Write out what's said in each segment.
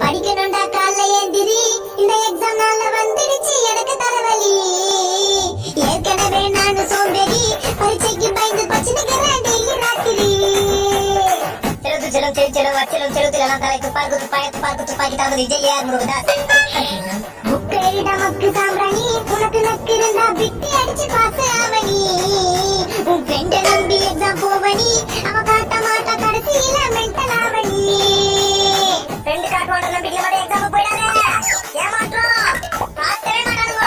படிக்கணும்டா காலைல ஏந்திரி, இந்த எக்ஸாம் நாள்ல வந்துடுச்சு எனக்கு தலைவலி. ஏற்கனவே நானு சோம்பேறி, பரீட்சைக்கு பயந்து பச்சினிக்கிறேன் டெய்லி ராத்திரி. நமக்கு சாம்பிராணி, உனக்கு நக்கு இருந்தா பிட்டி அடிச்சு பாஸ் ஆவணி. உன் ஃப்ரெண்ட நம்பி எக்ஸாம் போவனி, அவ காட்ட மாட்டா கடைசியில மென்டல் ஆவணி. ஃப்ரெண்ட் காட்ட மாட்டா நம்பிக்கை மட்டும் எக்ஸாம் போயிடாத, ஏமாற்றோம் காட்டவே மாட்டானுங்க.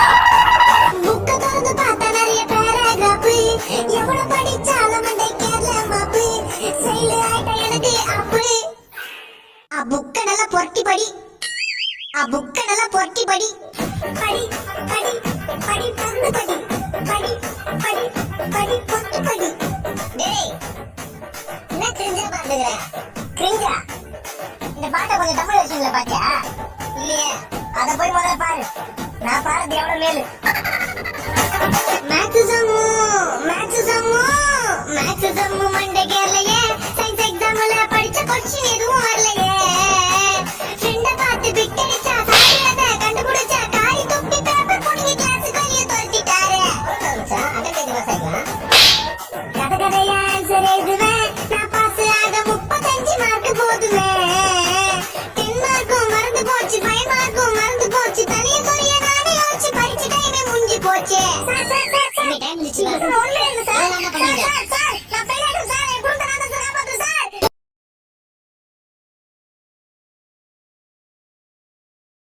புக்க திறந்து பார்த்தா நிறைய பேராகிராஃப், எவ்வளவு படிச்சாலும் மண்டை கேரள மாப்பு. செயல் ஆயிட்ட எனக்கு அப்பு. புக்க நல்லா பொருட்டி படி, புக்க நல்லா பொருட்டி படி. படி படி படி பந்து படி, படி படி படி பொத்து படி. டேய் என்ன கிரிஞ்சா பாத்துக்கற? கிரிஞ்சா? இந்த பாட்டை கொஞ்சம் தமிழ் வெர்ஷன்ல பாத்தியா? இல்லையே, அத போய் முதல்ல பாரு. நான் பாருது எவ்வளவு மேலு. மேக்ஸிசம் மண்டே கேரளையே, சயின்ஸ் எக்ஸாம்ல படிச்ச கொஸ்டின் எதுவும் வரலையே. ஃப்ரெண்ட பார்த்து பிட்டடிச்சா சாரியத கண்டுபிடிச்சா காரி துப்பி பேப்பர் புடிங்கி கிளாஸுக்கு வெளிய தோத்திட்டாரே. கதையா ஆன்சர் எழுதுவேன், நான் பாஸ் ஆக 35 மார்க் போதுமே. 10 மார்க்கும் மறந்து போச்சு, 5 மார்க்கும் மறந்து போச்சு. தனிய குறைய நானே யோசிச்சு படிச்ச டைமே முடிஞ்சு போச்சு. சார்